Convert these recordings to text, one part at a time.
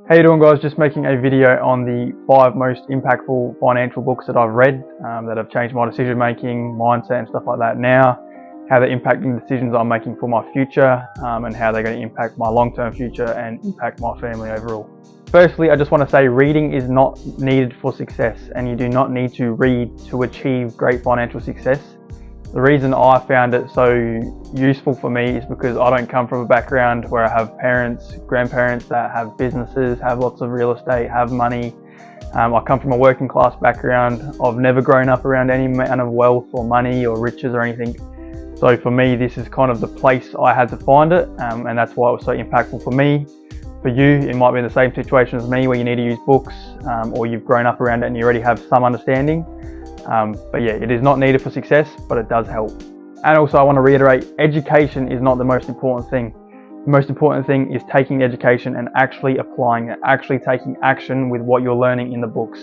How you doing, guys? Just making a video on the 5 most impactful financial books that I've read that have changed my decision making, mindset and stuff like that now, how they're impacting the decisions I'm making for my future, and how they're going to impact my long-term future and impact my family overall. Firstly, I just want to say reading is not needed for success, and you do not need to read to achieve great financial success. The reason I found it so useful for me is because I don't come from a background where I have parents, grandparents that have businesses, have lots of real estate, have money. I come from a working class background. I've never grown up around any amount of wealth or money or riches or anything. So for me, this is kind of the place I had to find it, and that's why it was so impactful for me. For you, it might be in the same situation as me where you need to use books, or you've grown up around it and you already have some understanding. But yeah, it is not needed for success, but it does help. And also I want to reiterate, education is not the most important thing. The most important thing is taking education and actually applying it, actually taking action with what you're learning in the books.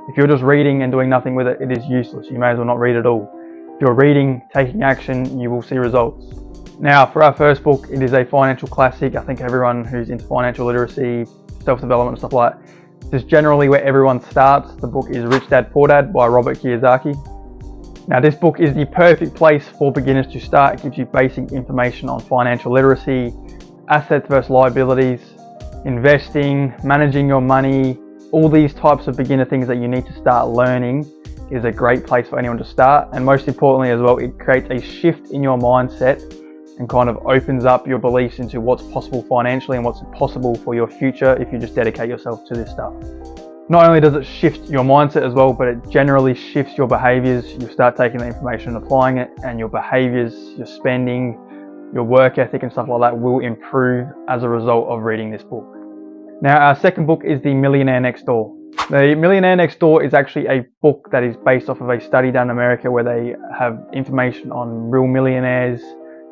If you're just reading and doing nothing with it, it is useless. You may as well not read at all. If you're reading, taking action, you will see results. Now, for our first book, it is a financial classic. I think everyone who's into financial literacy, self-development and stuff like that, this is generally where everyone starts. The book is Rich Dad Poor Dad by Robert Kiyosaki. Now, this book is the perfect place for beginners to start. It gives you basic information on financial literacy, assets versus liabilities, investing, managing your money, all these types of beginner things that you need to start learning is a great place for anyone to start. And most importantly as well, it creates a shift in your mindset and kind of opens up your beliefs into what's possible financially and what's possible for your future if you just dedicate yourself to this stuff. Not only does it shift your mindset as well, but it generally shifts your behaviors. You start taking the information and applying it, and your behaviors, your spending, your work ethic and stuff like that will improve as a result of reading this book. Now, our second book is The Millionaire Next Door. The Millionaire Next Door is actually a book that is based off of a study done in America where they have information on real millionaires,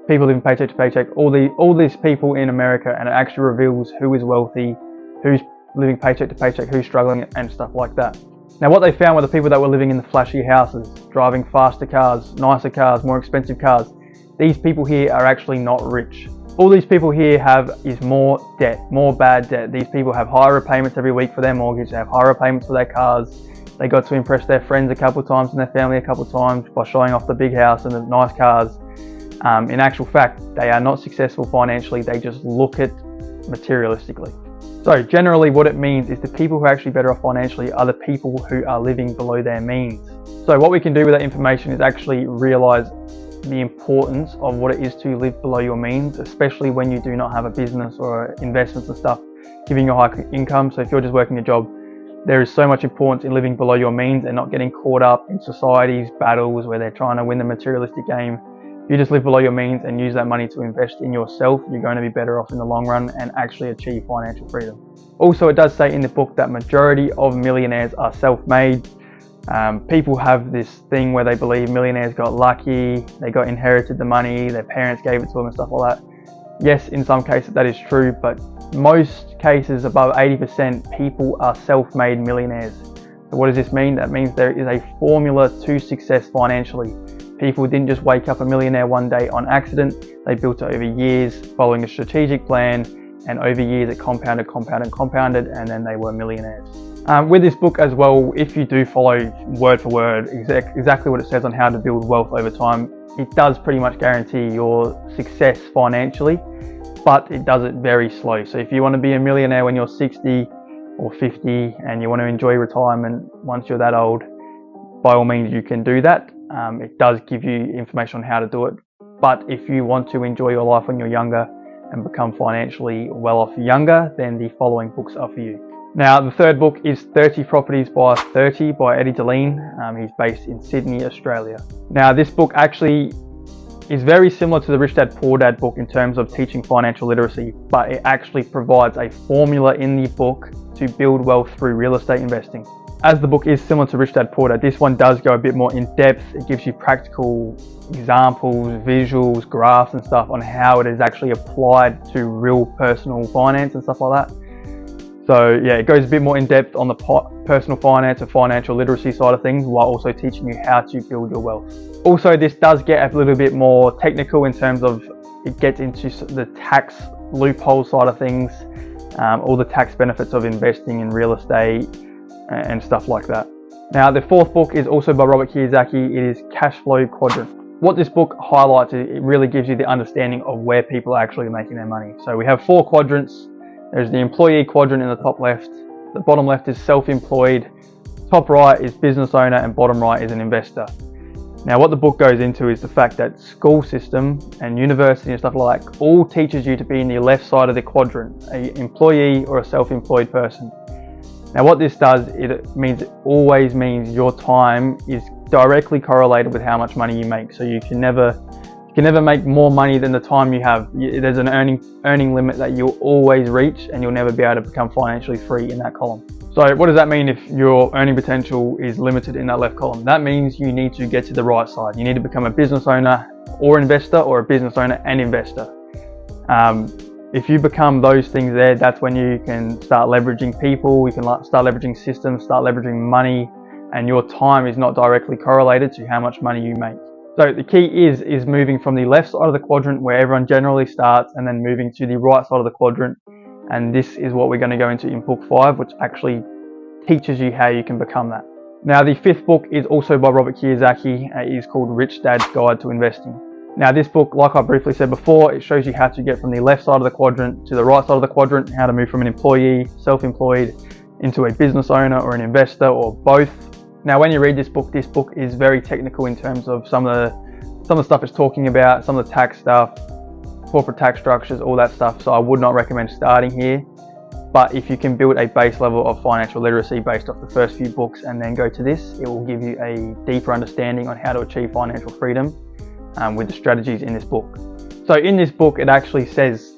people living paycheck to paycheck, all these people in America, and it actually reveals who is wealthy, who's living paycheck to paycheck, who's struggling and stuff like that. Now, what they found were the people that were living in the flashy houses, driving faster cars, nicer cars, more expensive cars. These people here are actually not rich. All these people here have is more debt, more bad debt. These people have higher repayments every week for their mortgage, they have higher repayments for their cars. They got to impress their friends a couple of times and their family a couple of times by showing off the big house and the nice cars. In actual fact, they are not successful financially, they just look at materialistically. So generally what it means is the people who are actually better off financially are the people who are living below their means. So what we can do with that information is actually realize the importance of what it is to live below your means, especially when you do not have a business or investments and stuff giving you a high income. So if you're just working a job, there is so much importance in living below your means and not getting caught up in society's battles where they're trying to win the materialistic game. If you just live below your means and use that money to invest in yourself, you're going to be better off in the long run and actually achieve financial freedom. Also, it does say in the book that majority of millionaires are self-made. People have this thing where they believe millionaires got lucky, they got inherited the money, their parents gave it to them and stuff like that. Yes, in some cases that is true, but most cases, above 80%, people are self-made millionaires. So what does this mean? That means there is a formula to success financially. People didn't just wake up a millionaire one day on accident. They built it over years, following a strategic plan, and over years it compounded, and then they were millionaires. With this book as well, if you do follow word for word exactly what it says on how to build wealth over time, it does pretty much guarantee your success financially, but it does it very slow. So if you want to be a millionaire when you're 60 or 50 and you want to enjoy retirement once you're that old, by all means you can do that. It does give you information on how to do it, but if you want to enjoy your life when you're younger and become financially well off younger, then the following books are for you. Now, the third book is 30 Properties by 30 by Eddie Deline. He's based in Sydney, Australia. Now, this book actually is very similar to the Rich Dad Poor Dad book in terms of teaching financial literacy, but it actually provides a formula in the book to build wealth through real estate investing. As the book is similar to Rich Dad Poor Dad, this one does go a bit more in depth. It gives you practical examples, visuals, graphs and stuff on how it is actually applied to real personal finance and stuff like that. So yeah, it goes a bit more in depth on the personal finance and financial literacy side of things, while also teaching you how to build your wealth. Also, this does get a little bit more technical in terms of it gets into the tax loophole side of things. all the tax benefits of investing in real estate and stuff like that. Now, the fourth book is also by Robert Kiyosaki. It is Cash Flow Quadrant. What this book highlights is it really gives you the understanding of where people are actually making their money. So we have 4 quadrants. There's the employee quadrant in the top left. The bottom left is self-employed. Top right is business owner, and bottom right is an investor. Now, what the book goes into is the fact that school system and university and stuff like that all teaches you to be in the left side of the quadrant, an employee or a self-employed person. Now, what this does, it always means your time is directly correlated with how much money you make. So you can never make more money than the time you have. There's an earning limit that you'll always reach, and you'll never be able to become financially free in that column. So what does that mean if your earning potential is limited in that left column? That means you need to get to the right side. You need to become a business owner or investor, or a business owner and investor. If you become those things there, that's when you can start leveraging people, you can start leveraging systems, start leveraging money, and your time is not directly correlated to how much money you make. So the key is moving from the left side of the quadrant where everyone generally starts, and then moving to the right side of the quadrant. And this is what we're going to go into in book 5, which actually teaches you how you can become that. Now, the 5th book is also by Robert Kiyosaki. It is called Rich Dad's Guide to Investing. Now, this book, like I briefly said before, it shows you how to get from the left side of the quadrant to the right side of the quadrant, how to move from an employee, self-employed, into a business owner or an investor, or both. Now, when you read this book is very technical in terms of some of the stuff it's talking about, some of the tax stuff, corporate tax structures, all that stuff. So I would not recommend starting here. But if you can build a base level of financial literacy based off the first few books and then go to this, it will give you a deeper understanding on how to achieve financial freedom with the strategies in this book. So in this book, it actually says,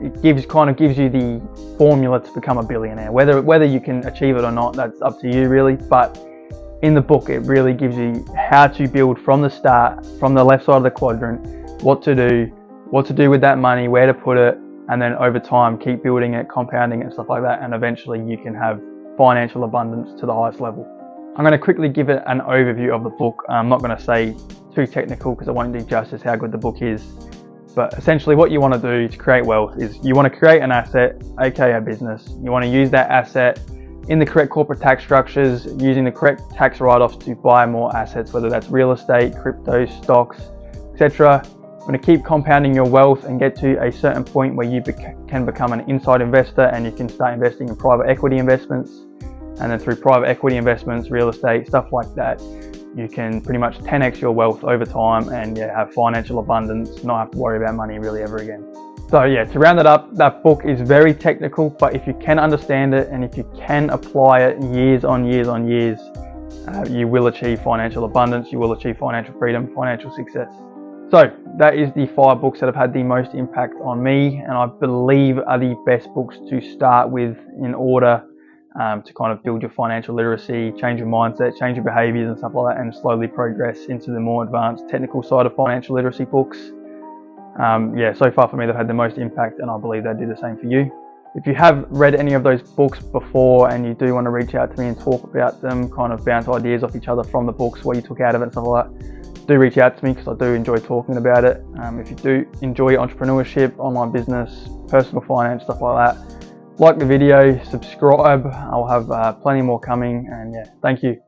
it kind of gives you the formula to become a billionaire. Whether you can achieve it or not, that's up to you really. But in the book, it really gives you how to build from the start, from the left side of the quadrant, what to do with that money, where to put it, and then over time keep building it, compounding it, stuff like that, and eventually you can have financial abundance to the highest level. I'm going to quickly give it an overview of the book. I'm not going to say too technical because I won't do justice how good the book is. But essentially what you want to do to create wealth is you want to create an asset, aka a business. You want to use that asset in the correct corporate tax structures, using the correct tax write-offs to buy more assets, whether that's real estate, crypto, stocks, etc. You want to keep compounding your wealth and get to a certain point where you can become an inside investor, and you can start investing in private equity investments. And then through private equity investments, real estate, stuff like that, you can pretty much 10x your wealth over time and have financial abundance, not have to worry about money really ever again. So yeah, to round it up, that book is very technical, but if you can understand it and if you can apply it years on years on years, you will achieve financial abundance, you will achieve financial freedom, financial success. So that is the 5 books that have had the most impact on me, and I believe are the best books to start with in order to kind of build your financial literacy, change your mindset, change your behaviors and stuff like that, and slowly progress into the more advanced technical side of financial literacy books. So far for me, they've had the most impact, and I believe they do the same for you. If you have read any of those books before and you do want to reach out to me and talk about them, kind of bounce ideas off each other from the books, what you took out of it and stuff like that, do reach out to me because I do enjoy talking about it. If you do enjoy entrepreneurship, online business, personal finance, stuff like that, like the video, subscribe. I'll have plenty more coming, and thank you.